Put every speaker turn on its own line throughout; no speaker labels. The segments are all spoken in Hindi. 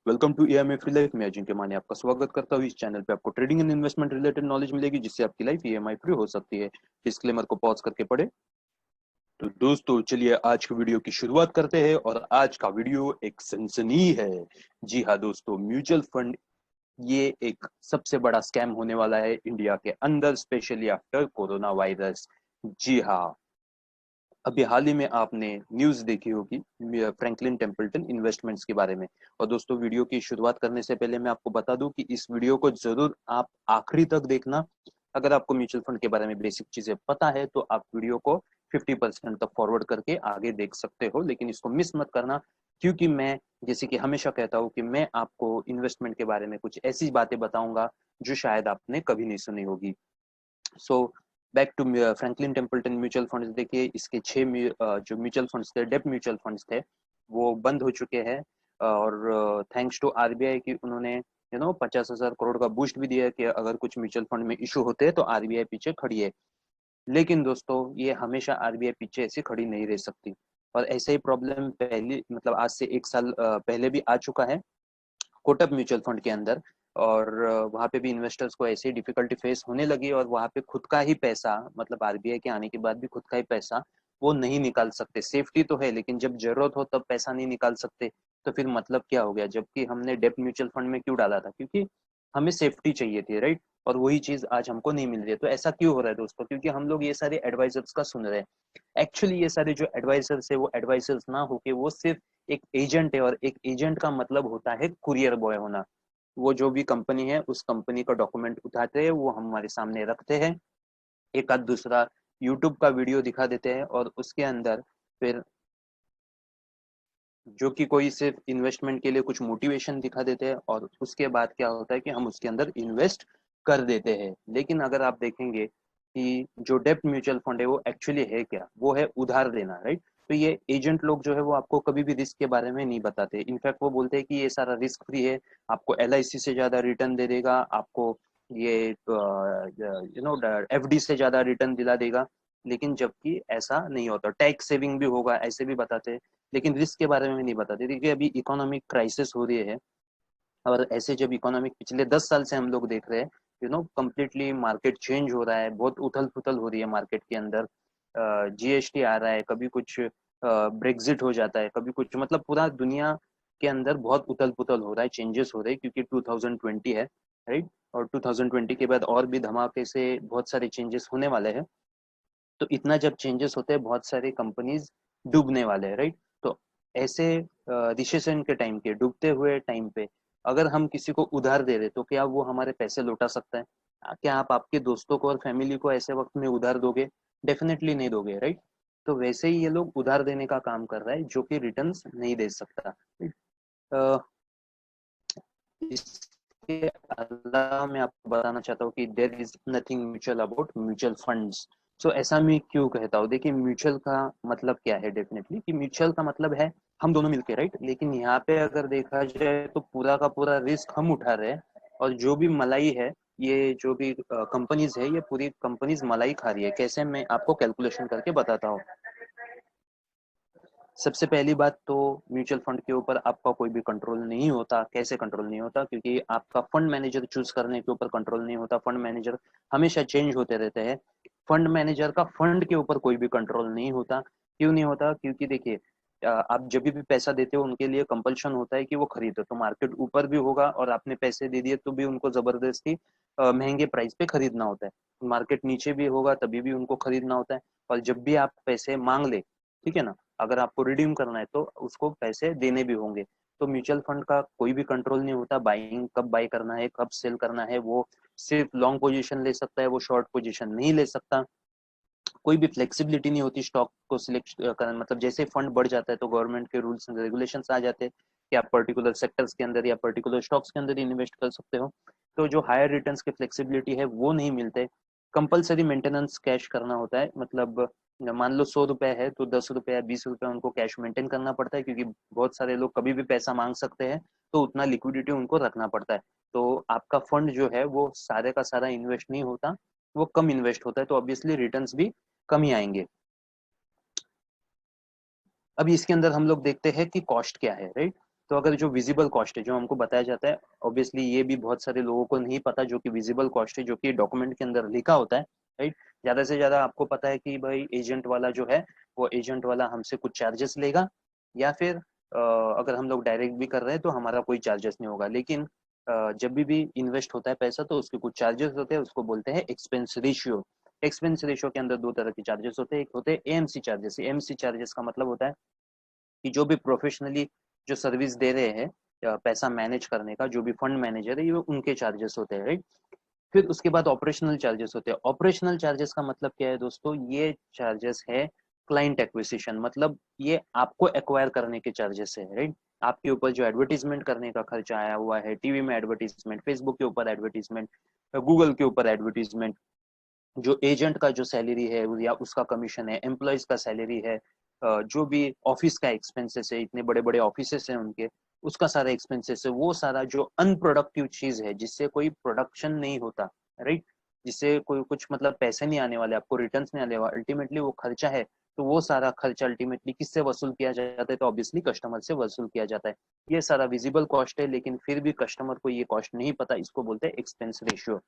Welcome to EMI free life में अजिंक्य माने आपका स्वागत करता हूँ। इस चैनल पे आपको trading and investment related knowledge मिलेगी जिससे आपकी लाइफ ईएमआई फ्री हो सकती है। डिस्क्लेमर को पॉज करके पढ़े। तो दोस्तों चलिए आज की वीडियो की शुरुआत करते हैं और आज का वीडियो एक सनसनी है। जी हाँ दोस्तों, म्यूचुअल फंड ये एक सबसे बड़ा स्कैम होने वाला है इंडिया के अंदर, स्पेशली आफ्टर कोरोना वायरस। जी हाँ, अभी हाल ही में आपने न्यूज देखी होगी फ्रैंकलिन टेम्पल्टन इन्वेस्टमेंट्स के बारे में। और दोस्तों वीडियो की शुरुआत करने से पहले मैं आपको बता दूं कि इस वीडियो को जरूर आप आखिरी तक देखना। अगर आपको म्यूचुअल फंड के बारे में बेसिक चीजें पता है तो आप वीडियो को 50% तक फॉरवर्ड करके आगे देख सकते हो, लेकिन इसको मिस मत करना, क्योंकि मैं जैसे कि हमेशा कहता हूँ कि मैं आपको इन्वेस्टमेंट के बारे में कुछ ऐसी बातें बताऊंगा जो शायद आपने कभी नहीं सुनी होगी। So back to Franklin Templeton mutual funds. देखिए इसके जो म्यूचुअल फंड्स थे, डेब्ट म्यूचुअल फंड्स थे, वो बंद हो चुके हैं। और थैंक्स टू आरबीआई की उन्होंने 50,000 करोड़ का बूस्ट भी दिया कि अगर कुछ म्यूचुअल फंड में इशू होते हैं तो आरबीआई पीछे खड़ी है। लेकिन दोस्तों ये हमेशा आरबीआई पीछे ऐसे खड़ी नहीं रह सकती, और ऐसे ही प्रॉब्लम पहले मतलब आज से 1 साल पहले भी आ चुका है कोटक म्यूचुअल फंड के अंदर। और वहां पे भी इन्वेस्टर्स को ऐसी डिफिकल्टी फेस होने लगी, और वहां पे खुद का ही पैसा, मतलब आरबीआई के आने के बाद भी खुद का ही पैसा वो नहीं निकाल सकते। सेफ्टी तो है लेकिन जब जरूरत हो तब पैसा नहीं निकाल सकते, तो फिर मतलब क्या हो गया। जबकि हमने डेब्ट म्यूचुअल फंड में क्यों डाला था, क्योंकि हमें सेफ्टी चाहिए थी, राइट। और वही चीज आज हमको नहीं मिल रही है। तो ऐसा क्यों हो रहा है दोस्तों, क्योंकि हम लोग ये सारे एडवाइजर्स का सुन रहे हैं। एक्चुअली ये सारे जो एडवाइजर्स है वो एडवाइजर्स ना होके वो सिर्फ एक एजेंट है, और एक एजेंट का मतलब होता है कुरियर बॉय होना। वो जो भी कंपनी है उस कंपनी का डॉक्यूमेंट उठाते हैं, वो हमारे सामने रखते हैं, एक आध दूसरा यूट्यूब का वीडियो दिखा देते हैं, और उसके अंदर फिर जो कि कोई सिर्फ इन्वेस्टमेंट के लिए कुछ मोटिवेशन दिखा देते हैं, और उसके बाद क्या होता है कि हम उसके अंदर इन्वेस्ट कर देते हैं। लेकिन अगर आप देखेंगे कि जो डेब्ट म्यूचुअल फंड है वो एक्चुअली है क्या, वो है उधार देना, राइट। तो ये एजेंट लोग जो है वो आपको कभी भी रिस्क के बारे में नहीं बताते। इनफैक्ट वो बोलते हैं कि ये सारा रिस्क फ्री है, आपको एलआईसी से ज्यादा रिटर्न दे देगा, आपको ये एफडी से ज्यादा रिटर्न दिला देगा। लेकिन जबकि ऐसा नहीं होता, टैक्स सेविंग भी होगा ऐसे भी बताते हैं, लेकिन रिस्क के बारे में नहीं बताते। देखिए अभी इकोनॉमिक क्राइसिस हो रही है, और ऐसे जब इकोनॉमिक पिछले 10 साल से हम लोग देख रहे हैं, कम्प्लीटली मार्केट चेंज हो रहा है, बहुत उथल पुथल हो रही है मार्केट के अंदर। जीएसटी आ रहा है, कभी कुछ ब्रेग्जिट हो जाता है, कभी कुछ, मतलब पूरा दुनिया के अंदर बहुत उथल पुथल हो रहा है, चेंजेस हो रहे हैं, क्योंकि 2020 है, राइट। और 2020 के बाद और भी धमाके से बहुत सारे चेंजेस होने वाले हैं। तो इतना जब चेंजेस होते हैं बहुत सारे कंपनीज डूबने वाले हैं, राइट। तो ऐसे रिसेशन के टाइम के डूबते हुए टाइम पे अगर हम किसी को उधार दे रहे तो क्या वो हमारे पैसे लौटा सकता है? क्या आप आपके दोस्तों को और फैमिली को ऐसे वक्त में उधार दोगे? डेफिनेटली नहीं दोगे, राइट। तो वैसे ही ये लोग उधार देने का काम कर रहा है जो कि रिटर्न्स नहीं दे सकता। अ, इसके अलावा मैं आपको बताना चाहता हूँ कि there is nothing mutual about mutual funds. So ऐसा मैं क्यों कहता हूँ, देखिए म्यूचुअल का मतलब क्या है, डेफिनेटली कि म्यूचुअल का मतलब है हम दोनों मिलके, राइट। लेकिन यहाँ पे अगर देखा जाए तो पूरा का पूरा रिस्क हम उठा रहे हैं, और जो भी मलाई है, ये जो भी कंपनीज है, ये पूरी कंपनीज मलाई खा रही है। कैसे, मैं आपको कैलकुलेशन करके बताता हूँ। सबसे पहली बात तो म्यूचुअल फंड के ऊपर आपका कोई भी कंट्रोल नहीं होता। कैसे कंट्रोल नहीं होता? क्योंकि आपका फंड मैनेजर चूज करने के ऊपर कंट्रोल नहीं होता। फंड मैनेजर हमेशा चेंज होते रहते हैं। फंड मैनेजर का फंड के ऊपर कोई भी कंट्रोल नहीं होता। क्यों नहीं होता? क्योंकि देखिए आप जब भी पैसा देते हो उनके लिए कंपल्शन होता है कि वो खरीदो, तो मार्केट ऊपर भी होगा और आपने पैसे दे दिए तो भी उनको जबरदस्ती महंगे प्राइस पे खरीदना होता है। मार्केट नीचे भी होगा तभी भी उनको खरीदना होता है। और जब भी आप पैसे मांग ले, ठीक है ना, अगर आपको रिडीम करना है तो उसको पैसे देने भी होंगे। तो म्यूचुअल फंड का कोई भी कंट्रोल नहीं होता। बाइंग कब बाय करना है, कब सेल करना है, वो सिर्फ लॉन्ग पोजीशन ले सकता है, वो शॉर्ट पोजीशन नहीं ले सकता। कोई भी फ्लेक्सिबिलिटी नहीं होती स्टॉक को सिलेक्ट करना। मतलब जैसे फंड बढ़ जाता है तो गवर्नमेंट के रूल्स एंड रेगुलेशंस आ जाते हैं कि आप पर्टिकुलर सेक्टर्स के अंदर या पर्टिकुलर स्टॉक्स के अंदर इन्वेस्ट कर सकते हो। तो जो हायर रिटर्न्स की फ्लेक्सिबिलिटी है वो नहीं मिलते। कंपलसरी मेंटेनेंस कैश करना होता है। मतलब मान लो 100 रुपए है तो 10 रुपए या 20 रुपए उनको कैश मेंटेन करना पड़ता है, क्योंकि बहुत सारे लोग कभी भी पैसा मांग सकते हैं, तो उतना लिक्विडिटी उनको रखना पड़ता है। तो आपका फंड जो है वो सारे का सारा इन्वेस्ट नहीं होता, वो कम इन्वेस्ट होता है, तो ऑब्वियसली रिटर्न्स भी कम ही आएंगे। अभी इसके अंदर हम लोग देखते हैं कि कॉस्ट क्या है, राइट। तो अगर जो विजिबल कॉस्ट है जो हमको बताया जाता है, ऑब्वियसली ये भी बहुत सारे लोगों को नहीं पता जो कि विजिबल कॉस्ट है, जो कि डॉक्यूमेंट के अंदर लिखा होता है, राइट। ज्यादा से ज्यादा आपको पता है कि भाई एजेंट वाला जो है वो एजेंट वाला हमसे कुछ चार्जेस लेगा, या फिर अगर हम लोग डायरेक्ट भी कर रहे हैं तो हमारा कोई चार्जेस नहीं होगा। लेकिन जब भी इन्वेस्ट होता है पैसा तो उसके कुछ चार्जेस होते हैं, उसको बोलते हैं एक्सपेंस रेशियो। एक्सपेंस रेशियो के अंदर दो तरह के चार्जेस होते हैं, एक होते हैं एएमसी चार्जेस। एएमसी चार्जेस का मतलब होता है कि जो भी प्रोफेशनली जो सर्विस दे रहे हैं पैसा मैनेज करने का, जो भी फंड मैनेजर है, ये उनके चार्जेस होते हैं, राइट। फिर उसके बाद ऑपरेशनल चार्जेस होते हैं। ऑपरेशनल चार्जेस का मतलब क्या है दोस्तों, ये चार्जेस है क्लाइंट एक्विजिशन, मतलब ये आपको एक्वायर करने के चार्जेस है, राइट। आपके ऊपर जो एडवर्टीजमेंट करने का खर्चा आया हुआ है, टीवी में एडवर्टीजमेंट, फेसबुक के ऊपर एडवर्टीजमेंट, गूगल के ऊपर एडवर्टीजमेंट, जो एजेंट का जो सैलरी है या उसका कमीशन है, एम्प्लॉयज का सैलरी है, जो भी ऑफिस का एक्सपेंसेस है, इतने बड़े बड़े ऑफिसेस हैं उनके, उसका सारा एक्सपेंसेस है, वो सारा जो अनप्रोडक्टिव चीज है जिससे कोई प्रोडक्शन नहीं होता, राइट, जिससे कोई कुछ मतलब पैसे नहीं आने वाले, आपको रिटर्न्स नहीं आने वाले, अल्टीमेटली वो खर्चा है। तो वो सारा खर्चा अल्टीमेटली किससे वसूल किया जाता है, तो ऑब्वियसली कस्टमर से वसूल किया जाता है। ये सारा विजिबल कॉस्ट है, लेकिन फिर भी कस्टमर को ये कॉस्ट नहीं पता, इसको बोलते हैं एक्सपेंस रेशियो।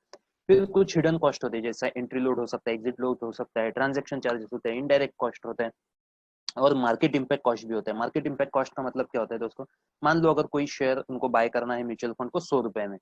फिर कुछ हिडन कॉस्ट होते हैं, जैसा एंट्री लोड हो सकता है, एग्जिट लोड हो सकता है, ट्रांजेक्शन चार्जेस होते हैं, इनडायरेक्ट कॉस्ट होते हैं, और मार्केट इम्पैक्ट कॉस्ट भी होता है। मार्केट इम्पैक्ट कॉस्ट का मतलब क्या होता है दोस्तों, मान लो अगर कोई शेयर उनको बाय करना है म्यूचुअल फंड को 100 रुपए में,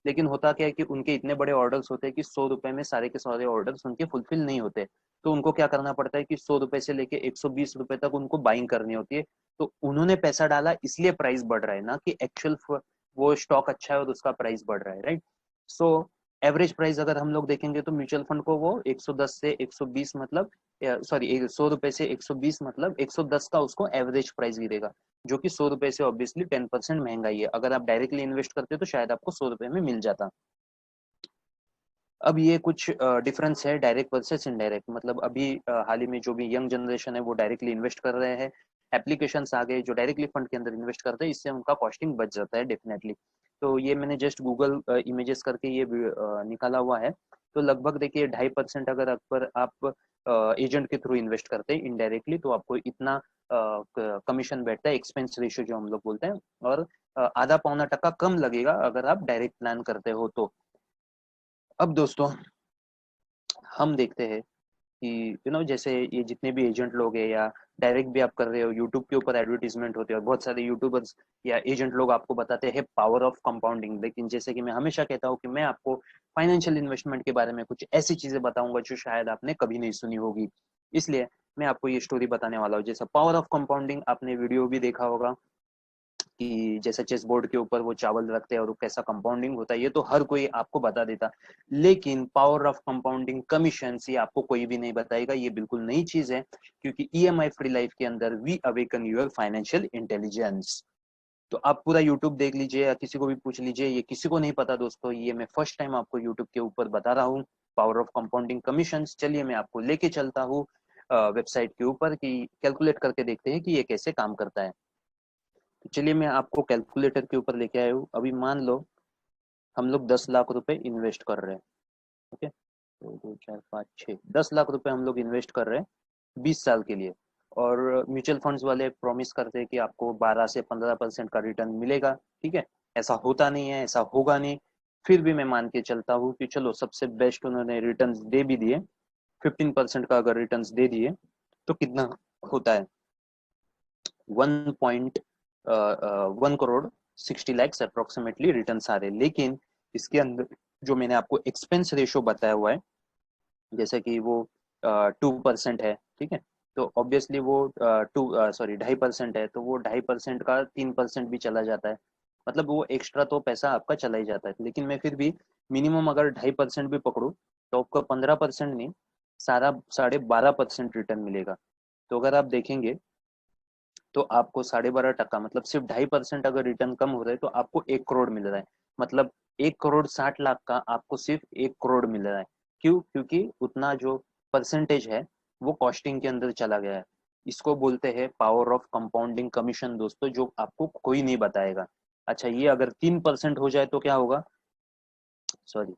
लेकिन होता क्या है कि उनके इतने बड़े ऑर्डर्स होते हैं कि 100 रुपए में सारे के सारे ऑर्डर्स उनके फुलफिल नहीं होते, तो उनको क्या करना पड़ता है कि 100 रुपए से लेके 120 रुपए तक उनको बाइंग करनी होती है। तो उन्होंने पैसा डाला इसलिए प्राइस बढ़ रहा है, ना कि एक्चुअल वो स्टॉक अच्छा है और उसका प्राइस बढ़ रहा है, राइट। सो एवरेज प्राइस अगर हम लोग देखेंगे तो म्यूचुअल फंड को वो 110 से 120 मतलब, सॉरी 100 रुपए से 120 मतलब 110 का उसको एवरेज प्राइस गिरेगा, जो कि 100 रुपए से ऑब्वियसली 10% महंगाई है। अगर आप डायरेक्टली इन्वेस्ट करते तो शायद आपको 100 रुपए में मिल जाता। अब ये कुछ डिफरेंस है डायरेक्ट वर्सेस इनडायरेक्ट, मतलब अभी हाल ही में जो भी यंग जनरेशन है वो डायरेक्टली इन्वेस्ट कर रहे हैं, एप्लीकेशंस आ गए जो डायरेक्टली फंड के अंदर इन्वेस्ट करते हैं, इससे उनका कॉस्टिंग बच जाता है डेफिनेटली। तो ये मैंने जस्ट गूगल इमेजेस करके ये निकाला हुआ है। तो लगभग देखिए 2.5% अगर आप एजेंट के थ्रू इन्वेस्ट करते हैं इनडायरेक्टली, तो आपको इतना कमीशन बैठता है, एक्सपेंस रेशियो जो हम लोग बोलते हैं, और आधा पौना टका कम लगेगा अगर आप डायरेक्ट प्लान करते हो तो। अब दोस्तों हम देखते हैं कि जैसे ये जितने भी एजेंट लोग हैं या डायरेक्ट भी आप कर रहे हो, यूट्यूब के ऊपर एडवर्टीजमेंट होते हैं और बहुत सारे यूट्यूबर्स या एजेंट लोग आपको बताते हैं पावर ऑफ कंपाउंडिंग। लेकिन जैसे कि मैं हमेशा कहता हूँ कि मैं आपको फाइनेंशियल इन्वेस्टमेंट के बारे में कुछ ऐसी चीजें बताऊंगा जो शायद आपने कभी नहीं सुनी होगी, इसलिए मैं आपको ये स्टोरी बताने वाला हूँ। जैसा पावर ऑफ कंपाउंडिंग आपने वीडियो भी देखा होगा कि जैसे चेस बोर्ड के ऊपर वो चावल रखते हैं और कैसा कंपाउंडिंग होता है, ये तो हर कोई आपको बता देता। लेकिन पावर ऑफ कंपाउंडिंग कमीशन ये आपको कोई भी नहीं बताएगा, ये बिल्कुल नई चीज है, क्योंकि ईएमआई फ्री लाइफ के अंदर we awaken your financial intelligence. तो आप पूरा यूट्यूब देख लीजिए या किसी को भी पूछ लीजिए, ये किसी को नहीं पता दोस्तों, ये मैं फर्स्ट टाइम आपको यूट्यूब के ऊपर बता रहा हूँ पावर ऑफ कंपाउंडिंग कमीशन। चलिए मैं आपको लेके चलता हूँ वेबसाइट के ऊपर कि कैलकुलेट करके देखते हैं कि ये कैसे काम करता है। तो चलिए मैं आपको कैलकुलेटर के ऊपर लेके आया हूँ। अभी मान लो हम लोग 10 लाख रुपए इन्वेस्ट कर रहे हैं, ओके, तो 2 4 5 6 10 लाख रुपए हम लोग इन्वेस्ट कर रहे हैं 20 साल के लिए। और म्यूचुअल फंड्स वाले प्रॉमिस करते हैं कि आपको 12 से 15% का रिटर्न मिलेगा, ठीक है। ऐसा होता नहीं है, ऐसा होगा नहीं, फिर भी मैं मान के चलता हूँ कि चलो सबसे बेस्ट उन्होंने रिटर्न दे भी दिए, 15% का अगर रिटर्न दे दिए तो कितना होता है, 1.1 करोड़ 60 लाख अप्रोक्सीमेटली रिटर्न आ रहे। लेकिन इसके अंदर जो मैंने आपको एक्सपेंस रेशियो बताया हुआ है, जैसे कि वो 2% है, ठीक है, तो ऑब्वियसली वो 2.5% है, तो वो 2.5% का 3% भी चला जाता है, मतलब वो एक्स्ट्रा तो पैसा आपका चला ही जाता है। लेकिन मैं फिर भी मिनिमम अगर 2.5% भी पकड़ू तो आपको 15% नहीं, सारा 12.5% रिटर्न मिलेगा। तो अगर आप देखेंगे तो आपको 12.5% मतलब सिर्फ 2.5% अगर रिटर्न कम हो रहा है तो आपको 1 करोड़ मिल रहा है, मतलब 1 करोड़ 60 लाख का आपको सिर्फ 1 करोड़ मिल रहा है। क्यों? क्योंकि उतना जो परसेंटेज है वो कॉस्टिंग के अंदर चला गया है। इसको बोलते हैं पावर ऑफ कंपाउंडिंग कमीशन दोस्तों, जो आपको कोई नहीं बताएगा। अच्छा, ये अगर 3% हो जाए तो क्या होगा, सॉरी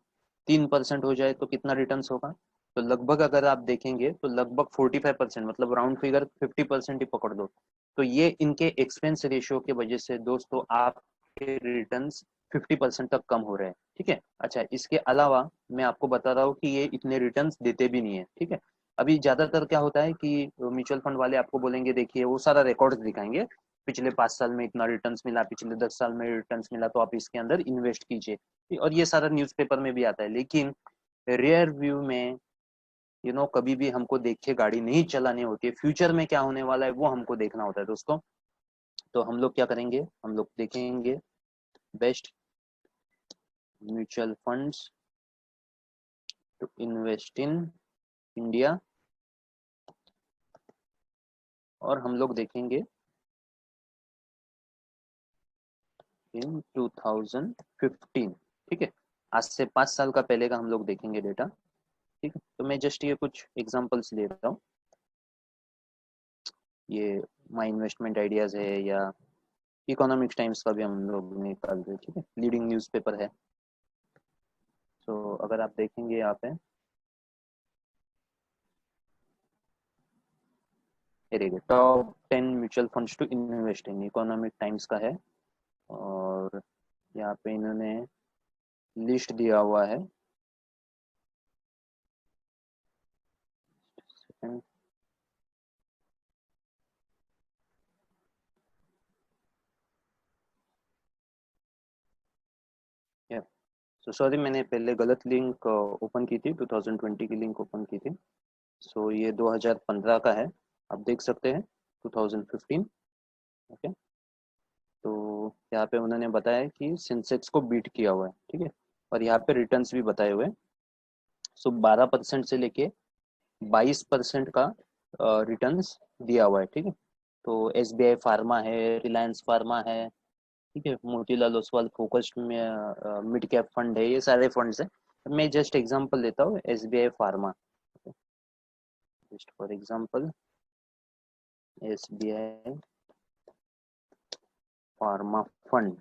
3% हो जाए तो कितना रिटर्न होगा, तो लगभग अगर आप देखेंगे तो लगभग 45% मतलब राउंड फिगर 50% ही पकड़ दो, तो ये इनके एक्सपेंस रेशियो की वजह से दोस्तों आपके रिटर्न्स 50% तक कम हो रहे हैं। ठीक है, अच्छा इसके अलावा मैं आपको बता रहा हूँ कि ये इतने रिटर्न्स देते भी नहीं है। ठीक है, अभी ज्यादातर क्या होता है कि म्यूचुअल फंड वाले आपको बोलेंगे, देखिए वो सारा रिकॉर्ड दिखाएंगे, पिछले 5 साल में इतना रिटर्न्स मिला, पिछले 10 साल में रिटर्न्स मिला, तो आप इसके अंदर इन्वेस्ट कीजिए, और ये सारा न्यूज़पेपर में भी आता है। लेकिन रेयर व्यू में कभी भी हमको देख के गाड़ी नहीं चलानी होती है, फ्यूचर में क्या होने वाला है वो हमको देखना होता है दोस्तों। तो हम लोग क्या करेंगे, हम लोग देखेंगे best mutual funds to invest in India, और हम लोग देखेंगे इन 2015। ठीक है, आज से 5 साल का पहले का हम लोग देखेंगे डेटा। ठीक है, तो मैं जस्ट ये कुछ एग्जांपल्स ले रहा हूँ, ये माई इन्वेस्टमेंट आइडियाज है या इकोनॉमिक्स टाइम्स का भी हम लोग निकाल रहे हैं। ठीक है, लीडिंग न्यूज़पेपर है। तो अगर आप देखेंगे यहाँ पे, ये देखिए top 10 mutual funds to invest in, Economic Times का है, और यहाँ पे इन्होंने लिस्ट दिया हुआ है। सो सॉरी, मैंने पहले गलत लिंक ओपन की थी, 2020 की लिंक ओपन की थी। सो ये 2015 का है, आप देख सकते हैं 2015। ओके, तो यहाँ पे उन्होंने बताया कि सेंसेक्स को बीट किया हुआ है। ठीक है, और यहाँ पे रिटर्न्स भी बताए हुए हैं। सो 12% से लेके 22% का रिटर्न्स दिया हुआ है। ठीक है, तो SBI फार्मा है, रिलायंस फार्मा है, ठीक है, मोतीलाल ओसवाल फोकस्ड में मिड कैप फंड है, ये सारे फंड्स हैं। मैं जस्ट एग्जांपल देता हूँ, SBI pharma, just for example SBI pharma fund.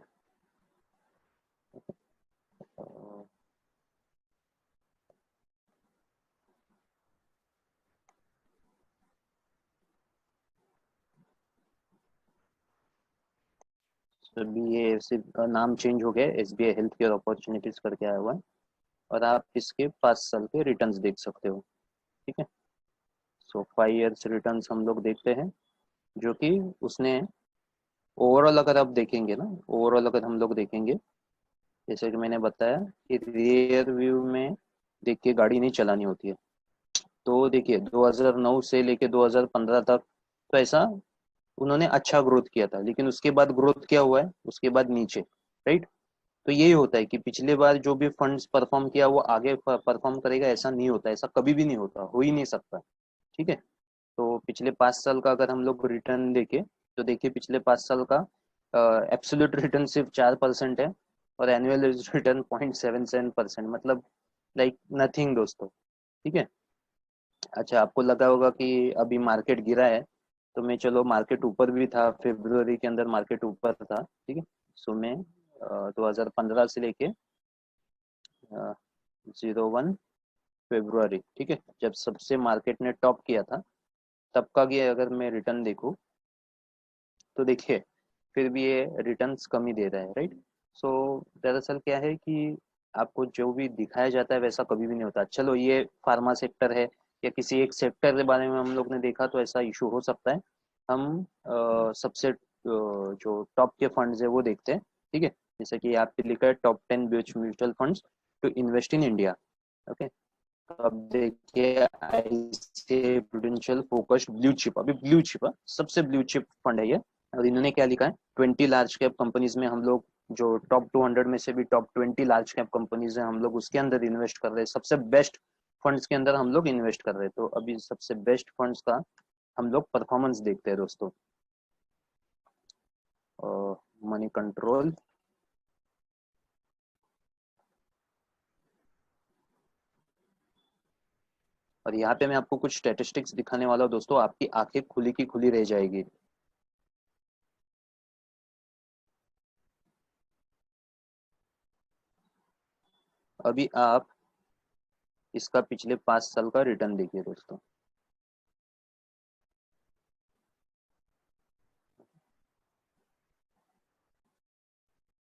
अभी ये सिर्फ नाम चेंज हो गया है, SBI हेल्थ केयर अपॉर्चुनिटीज करके आया हुआ है, और आप इसके 5 साल के रिटर्न्स देख सकते हो। ठीक है, सो 5 ईयर्स रिटर्न्स हम लोग देखते हैं, जो कि उसने ओवरऑल अगर आप देखेंगे ना, ओवरऑल अगर हम लोग देखेंगे, जैसे कि मैंने बताया कि रियर व्यू में देख के गाड़ी नहीं चलानी होती है। तो देखिए 2009 से लेके 2015 तक तो ऐसा उन्होंने अच्छा ग्रोथ किया था, लेकिन उसके बाद ग्रोथ क्या हुआ है, उसके बाद नीचे, राइट। तो यही होता है कि पिछले बार जो भी फंड्स परफॉर्म किया वो आगे परफॉर्म करेगा, ऐसा नहीं होता, ऐसा कभी भी नहीं होता, हो ही नहीं सकता। ठीक है, तो पिछले 5 साल का अगर हम लोग रिटर्न देखें, तो देखिए पिछले 5 साल का एब्सोल्यूट रिटर्न सिर्फ 4% है, और एनुअल रिटर्न 0.77%, मतलब लाइक नथिंग दोस्तों। ठीक है, अच्छा आपको लगा होगा कि अभी मार्केट गिरा है, तो मैं चलो मार्केट ऊपर भी था, फेब्रुवरी के अंदर मार्केट ऊपर था। ठीक है, सो मैं 2015 से लेके 01 फेब्रुवरी, ठीक है, जब सबसे मार्केट ने टॉप किया था, तब का ये अगर मैं रिटर्न देखूँ, तो देखिए फिर भी ये रिटर्न्स कम ही दे रहा है, राइट। सो दरअसल क्या है कि आपको जो भी दिखाया जाता है वैसा कभी भी नहीं होता। चलो ये फार्मा सेक्टर है, या किसी एक सेक्टर के बारे में हम लोग ने देखा तो ऐसा इशू हो सकता है। हम सबसे जो टॉप के फंड्स है वो देखते हैं। ठीक है, जैसे कि यहाँ पे लिखा है top 10 mutual funds to invest in India. Okay, तो अब देखिए ICICI Prudential focused blue chip, अभी ब्लू चिप सबसे ब्लू चिप फंड है ये। और इन्होंने क्या लिखा है, 20 लार्ज कैप कंपनीज में हम लोग, जो टॉप 200 में से भी टॉप 20 लार्ज कैप कंपनीज है, हम लोग उसके अंदर इन्वेस्ट कर रहे हैं, सबसे बेस्ट फंड्स के अंदर हम लोग इन्वेस्ट कर रहे हैं। तो अभी सबसे बेस्ट फंड्स का हम लोग परफॉर्मेंस देखते हैं दोस्तों। मनी कंट्रोल, और यहाँ पे मैं आपको कुछ स्टेटिस्टिक्स दिखाने वाला हूँ दोस्तों, आपकी आंखें खुली की खुली रह जाएगी। अभी आप इसका पिछले 5 साल का रिटर्न देखिए दोस्तों।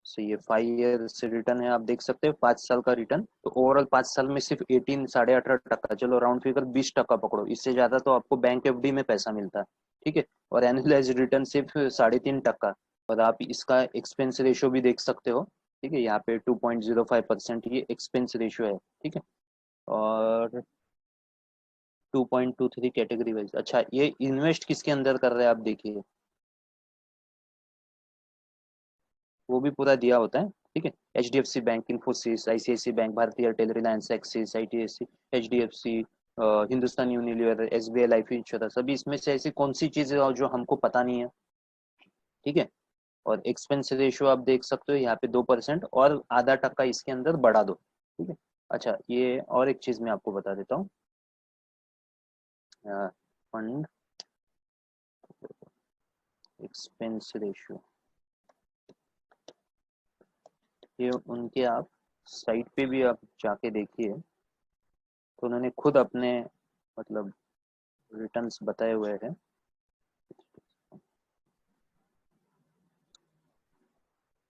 सो ये 5 ईयर से रिटर्न है, आप देख सकते हैं 5 साल का रिटर्न। तो ओवरऑल 5 साल में सिर्फ 18, 18.5%, चलो राउंड फिगर 20% पकड़ो, इससे ज्यादा तो आपको बैंक एफडी में पैसा मिलता है, ठीक है। और एनुअलाइज रिटर्न सिर्फ 3.5%। और आप इसका एक्सपेंस रेशियो भी देख सकते हो, ठीक है, यहाँ पे 2.05% ये एक्सपेंस रेशियो है, ठीक है। और 2.23 कैटेगरी वाइज। अच्छा, ये इन्वेस्ट किसके अंदर कर रहे हैं आप देखिए, वो भी पूरा दिया होता है, ठीक है। HDFC bank, Infosys, ICICI bank, Bharti Airtel, Reliance Axis, ITSC, HDFC, Hindustan Unilever, SBI life insurance, अभी इसमें से ऐसी कौन सी चीजें हैं जो हमको पता नहीं है, ठीक है। और एक्सपेंस रेशियो आप देख सकते हो यहाँ पे 2%, और आधा टक्का इसके अंदर बढ़ा दो, ठीक है। अच्छा, ये और एक चीज मैं आपको बता देता हूँ, फंड एक्सपेंस रेशियो, ये उनके आप साइट पे भी आप जाके देखिए, तो उन्होंने खुद अपने मतलब रिटर्न्स बताए हुए हैं।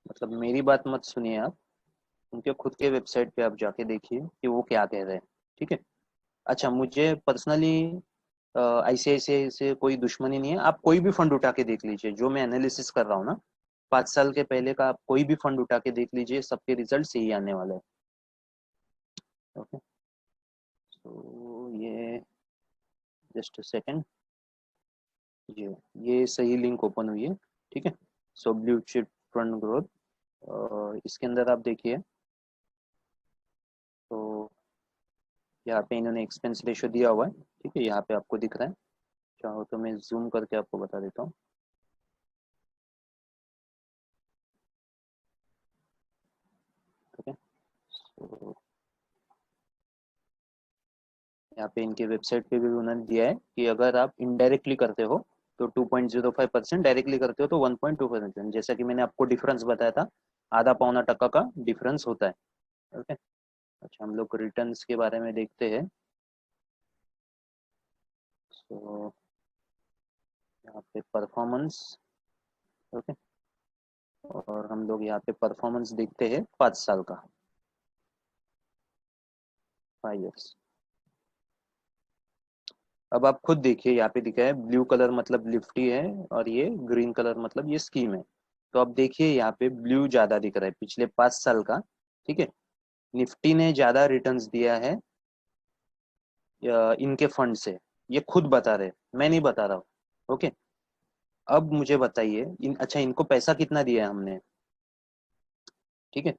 मतलब मेरी बात मत सुनिए आप, उनके खुद के वेबसाइट पे आप जाके देखिए कि वो क्या कह रहे हैं, ठीक है। अच्छा, मुझे पर्सनली ICICI से कोई दुश्मनी नहीं है, आप कोई भी फंड उठा के देख लीजिए, जो मैं एनालिसिस कर रहा हूँ ना, 5 साल के पहले का आप कोई भी फंड उठा के देख लीजिए, सबके रिजल्ट सही आने वाले हैं। ओके, तो ये जस्ट सेकंड, ये सही लिंक ओपन हुई है, ठीक है। सो ब्लू चिप फंड ग्रोथ, इसके अंदर आप देखिए, तो यहाँ पे इन्होंने एक्सपेंस रेशियो दिया हुआ है, ठीक है, यहाँ पे आपको दिख रहा है। चाहो तो मैं जूम करके आपको बता देता हूँ, ठीक है। तो यहाँ पे इनके वेबसाइट पे भी उन्होंने दिया है कि अगर आप इनडायरेक्टली करते हो तो 2.05%, डायरेक्टली करते हो तो 1.2%, जैसा कि मैंने आपको डिफरेंस बताया था, आधा पौना टक्का का डिफरेंस होता है, ओके। अच्छा, हम लोग रिटर्न्स के बारे में देखते हैं। सो यहाँ पे परफॉर्मेंस, ओके, और हम लोग यहाँ पे परफॉर्मेंस देखते हैं 5 साल का, 5 ईयर्स। अब आप खुद देखिए, यहाँ पे दिखा है ब्लू कलर मतलब निफ्टी है, और ये ग्रीन कलर मतलब ये स्कीम है। तो अब देखिए यहाँ पे ब्लू ज्यादा दिख रहा है पिछले 5 साल का, ठीक है। निफ्टी ने ज्यादा रिटर्न्स दिया है इनके फंड से, ये खुद बता रहे, मैं नहीं बता रहा हूँ, ओके। अब मुझे बताइए अच्छा, इनको पैसा कितना दिया है हमने, ठीक है।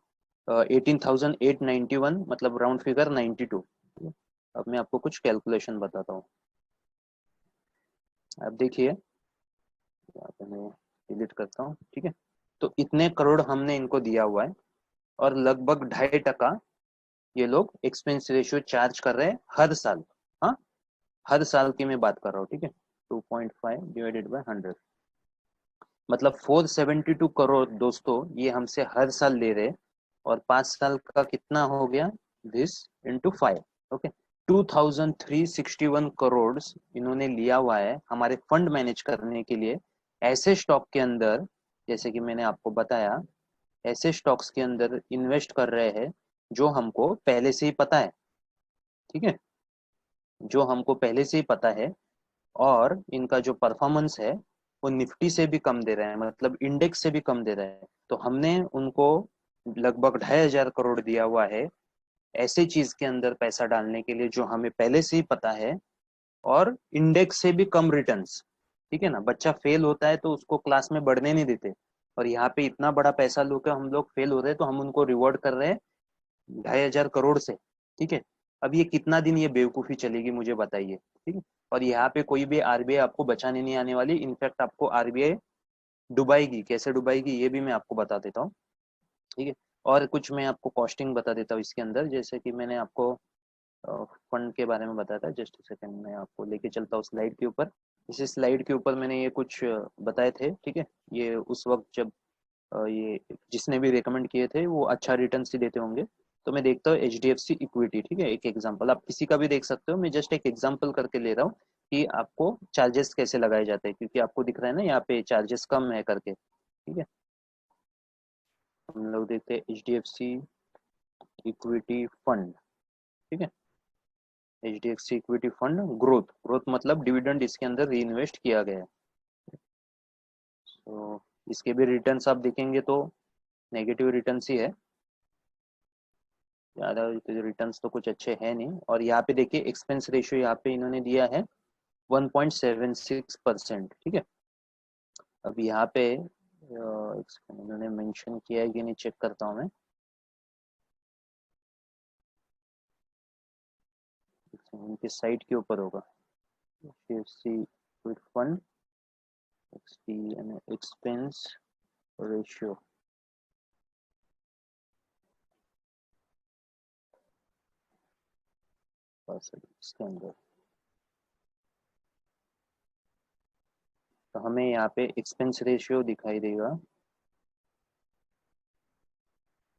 18,891, मतलब राउंड फिगर 92। अब मैं आपको कुछ कैलकुलेशन बताता हूँ, अब देखिए, यहाँ पे मैं डिलीट करता हूँ, ठीक है। तो इतने करोड़ हमने इनको दिया हुआ है, और लगभग 2.5% ये लोग एक्सपेंस रेशियो चार्ज कर रहे हैं हर साल। हाँ, हर साल की मैं बात कर रहा हूँ, ठीक है। 2.5 डिवाइडेड बाय 100, मतलब 472 करोड़ दोस्तों, ये हमसे हर साल ले रहे हैं। और 5 साल का कितना हो गया, दिस इंटू 5, ओके। 2,361 करोड़ इन्होंने लिया हुआ है हमारे फंड मैनेज करने के लिए, ऐसे स्टॉक के अंदर, जैसे कि मैंने आपको बताया, ऐसे स्टॉक्स के अंदर इन्वेस्ट कर रहे हैं जो हमको पहले से ही पता है, ठीक है, जो हमको पहले से ही पता है। और इनका जो परफॉर्मेंस है वो निफ्टी से भी कम दे रहे हैं, मतलब इंडेक्स से भी कम दे रहे हैं। तो हमने उनको लगभग 2,500 करोड़ दिया हुआ है ऐसे चीज के अंदर पैसा डालने के लिए जो हमें पहले से ही पता है, और इंडेक्स से भी कम रिटर्न्स, ठीक है ना। बच्चा फेल होता है तो उसको क्लास में बढ़ने नहीं देते, और यहाँ पे इतना बड़ा पैसा लेकर हम लोग फेल हो रहे हैं तो हम उनको रिवॉर्ड कर रहे हैं 2,500 करोड़ से, ठीक है। अब ये कितना दिन ये बेवकूफी चलेगी मुझे बताइए, ठीक है। और यहाँ पे कोई भी RBI आपको बचाने नहीं आने वाली, इनफैक्ट आपको RBI डुबाएगी, कैसे डुबाएगी ये भी मैं आपको बता देता हूँ, ठीक है। और कुछ मैं आपको कॉस्टिंग बता देता हूँ इसके अंदर, जैसे कि मैंने आपको फंड के बारे में बताया था, जस्ट सेकंड में आपको लेके चलता हूँ स्लाइड के ऊपर। इस स्लाइड के ऊपर मैंने ये कुछ बताए थे, ठीक है। ये उस वक्त जब ये जिसने भी रेकमेंड किए थे वो अच्छा रिटर्न ही देते होंगे। तो मैं देखता हूँ HDFC इक्विटी, ठीक है, एक एग्जांपल, आप किसी का भी देख सकते हो, मैं जस्ट एक एग्जांपल करके ले रहा हूँ कि आपको चार्जेस कैसे लगाए जाते हैं, क्योंकि आपको दिख रहा है ना यहाँ पे चार्जेस कम है करके, ठीक है। हम लोग देखते हैं HDFC इक्विटी फंड, ठीक है। HDFC equity fund growth, growth मतलब डिविडेंड इसके अंदर री इन्वेस्ट किया गया है। तो इसके भी रिटर्न्स आप देखेंगे तो नेगेटिव रिटर्न्स ही है, ज़्यादा रिटर्न्स तो कुछ अच्छे हैं नहीं। और यहाँ पे देखिए एक्सपेंस रेशियो यहाँ पे इन्होंने दिया है 1.76%, ठीक है। अब यहाँ पे इन्होंने मेंशन किया है कि नहीं, चेक करता हूँ मैं। इनकी साइट के ऊपर होगा HDFC फंड एक्सपेंस रेशियो, इसके अंदर तो हमें यहाँ पे एक्सपेंस रेशियो दिखाई देगा।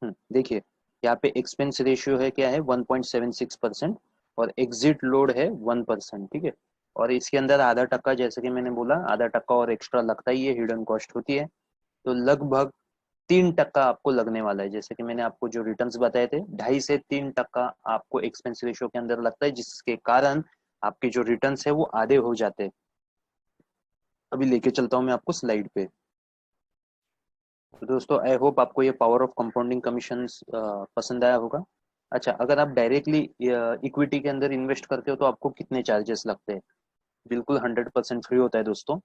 देखिए यहाँ पे एक्सपेंस रेशियो है क्या है 1.76% और एग्जिट लोड है 1%, ठीक है। और इसके अंदर आधा टक्का, जैसे कि मैंने बोला आधा टक्का और एक्स्ट्रा लगता ही है, हिडन कॉस्ट होती है। तो लगभग 3% आपको लगने वाला है। जैसे कि मैंने आपको जो रिटर्न्स बताए थे 2.5 से 3% आपको एक्सपेंस रेशियो के अंदर लगता है, जिसके कारण आपके जो रिटर्न्स है वो आधे हो जाते हैं। अभी लेके चलता हूँ मैं आपको स्लाइड पे। तो दोस्तों आई होप आपको ये पावर ऑफ कंपाउंडिंग कमीशन पसंद आया होगा। अच्छा, अगर आप डायरेक्टली इक्विटी के अंदर इन्वेस्ट करते हो तो आपको कितने चार्जेस लगते हैं? बिल्कुल 100% फ्री होता है दोस्तों,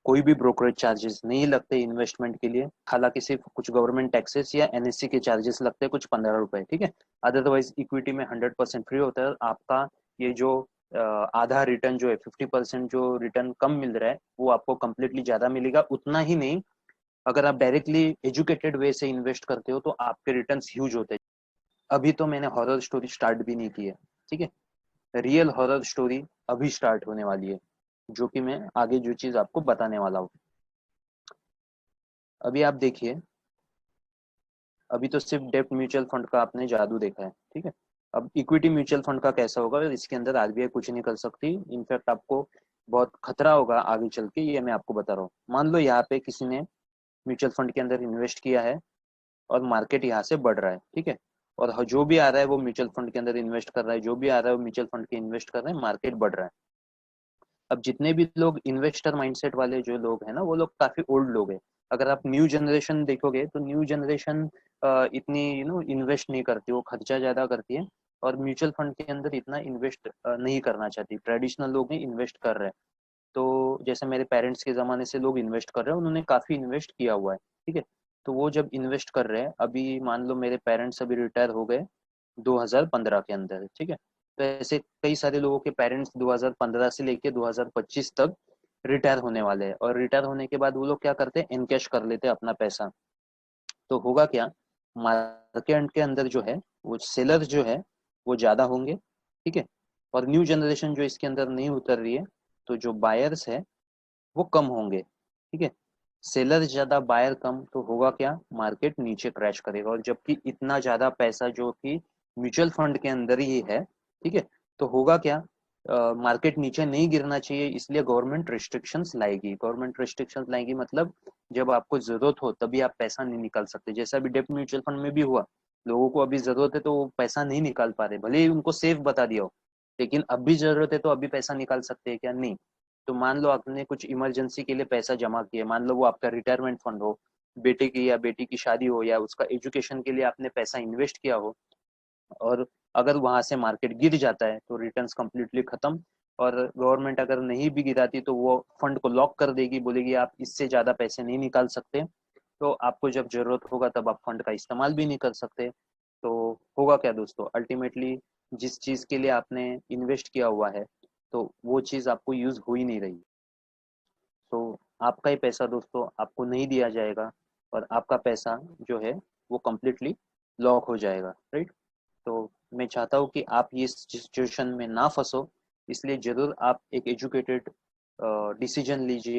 कोई भी ब्रोकरेज चार्जेस नहीं लगते इन्वेस्टमेंट के लिए। हालांकि सिर्फ कुछ गवर्नमेंट टैक्सेस या NSE के चार्जेस लगते हैं, कुछ 15 रुपए, ठीक है। अदरवाइज इक्विटी में 100% फ्री होता है। आपका ये जो आधा रिटर्न जो है 50% जो रिटर्न कम मिल रहा है वो आपको कंप्लीटली ज्यादा मिलेगा। उतना ही नहीं, अगर आप डायरेक्टली एजुकेटेड वे से इन्वेस्ट करते हो तो आपके रिटर्न्स ह्यूज होते हैं। अभी तो मैंने हॉरर स्टोरी स्टार्ट भी नहीं की है, ठीक है। रियल हॉरर स्टोरी अभी स्टार्ट होने वाली है, जो कि मैं आगे जो चीज आपको बताने वाला हूँ। अभी आप देखिए, अभी तो सिर्फ डेप्ट म्यूचुअल फंड का आपने जादू देखा है, ठीक है। अब इक्विटी म्यूचुअल फंड का कैसा होगा, इसके अंदर RBI कुछ नहीं कर सकती। इनफैक्ट आपको बहुत खतरा होगा आगे चल के, ये मैं आपको बता रहा हूँ। मान लो यहाँ पे किसी ने म्यूचुअल फंड के अंदर इन्वेस्ट किया है और मार्केट यहाँ से बढ़ रहा है, ठीक है। और जो भी आ रहा है वो म्यूचुअल फंड के अंदर इन्वेस्ट कर रहा है, जो भी आ रहा है वो म्यूचुअल फंड के इन्वेस्ट कर रहे हैं, मार्केट बढ़ रहा है। अब जितने भी लोग इन्वेस्टर माइंडसेट वाले जो लोग हैं ना, वो लोग काफी ओल्ड लोग हैं। अगर आप न्यू जनरेशन देखोगे तो न्यू जनरेशन इतनी इन्वेस्ट नहीं करती, वो खर्चा ज्यादा करती है और म्यूचुअल फंड के अंदर इतना इन्वेस्ट नहीं करना चाहती। ट्रेडिशनल लोग ही इन्वेस्ट कर रहे हैं। तो जैसे मेरे पेरेंट्स के ज़माने से लोग इन्वेस्ट कर रहे हैं, उन्होंने काफ़ी इन्वेस्ट किया हुआ है, ठीक है। तो वो जब इन्वेस्ट कर रहे हैं, अभी मान लो मेरे पेरेंट्स अभी रिटायर हो गए 2015 के अंदर, ठीक है। तो ऐसे कई सारे लोगों के पेरेंट्स 2015 से लेके 2025 तक रिटायर होने वाले हैं। और रिटायर होने के बाद वो लोग क्या करते हैं, इनकैश कर लेते हैं अपना पैसा। तो होगा क्या, मार्केट के अंदर जो है वो सेलर जो है वो ज़्यादा होंगे, ठीक है। और न्यू जनरेशन जो इसके अंदर नहीं उतर रही है, तो जो बायर्स है वो कम होंगे, ठीक है। सेलर ज्यादा बायर कम, तो होगा क्या, मार्केट नीचे क्रैश करेगा। और जबकि इतना ज्यादा पैसा जो कि म्यूचुअल फंड के अंदर ही है, ठीक है, तो होगा क्या, मार्केट नीचे नहीं गिरना चाहिए, इसलिए गवर्नमेंट रिस्ट्रिक्शंस लाएगी। गवर्नमेंट रिस्ट्रिक्शंस लाएगी मतलब जब आपको जरूरत हो तभी आप पैसा नहीं निकाल सकते। जैसा अभी डेप्ट म्यूचुअल फंड में भी हुआ, लोगों को अभी जरूरत है तो वो पैसा नहीं निकाल पा रहे, भले ही उनको सेफ बता दिया हो, लेकिन अभी जरूरत है तो अभी पैसा निकाल सकते हैं क्या, नहीं। तो मान लो आपने कुछ इमरजेंसी के लिए पैसा जमा किया, मान लो वो आपका रिटायरमेंट फंड हो, बेटे की या बेटी की शादी हो, या उसका एजुकेशन के लिए आपने पैसा इन्वेस्ट किया हो, और अगर वहां से मार्केट गिर जाता है तो रिटर्न्स कंप्लीटली खत्म। और गवर्नमेंट अगर नहीं भी गिराती तो वो फंड को लॉक कर देगी, बोलेगी आप इससे ज्यादा पैसे नहीं निकाल सकते। तो आपको जब जरूरत होगा तब आप फंड का इस्तेमाल भी नहीं कर सकते। तो होगा क्या दोस्तों, अल्टीमेटली जिस चीज के लिए आपने इन्वेस्ट किया हुआ है तो वो चीज आपको यूज हो ही नहीं रही। तो आपका ही पैसा दोस्तों आपको नहीं दिया जाएगा और आपका पैसा जो है वो कम्प्लीटली लॉक हो जाएगा, राइट। तो मैं चाहता हूँ कि आप ये सिचुएशन में ना फंसो, इसलिए जरूर आप एक एजुकेटेड डिसीजन लीजिए।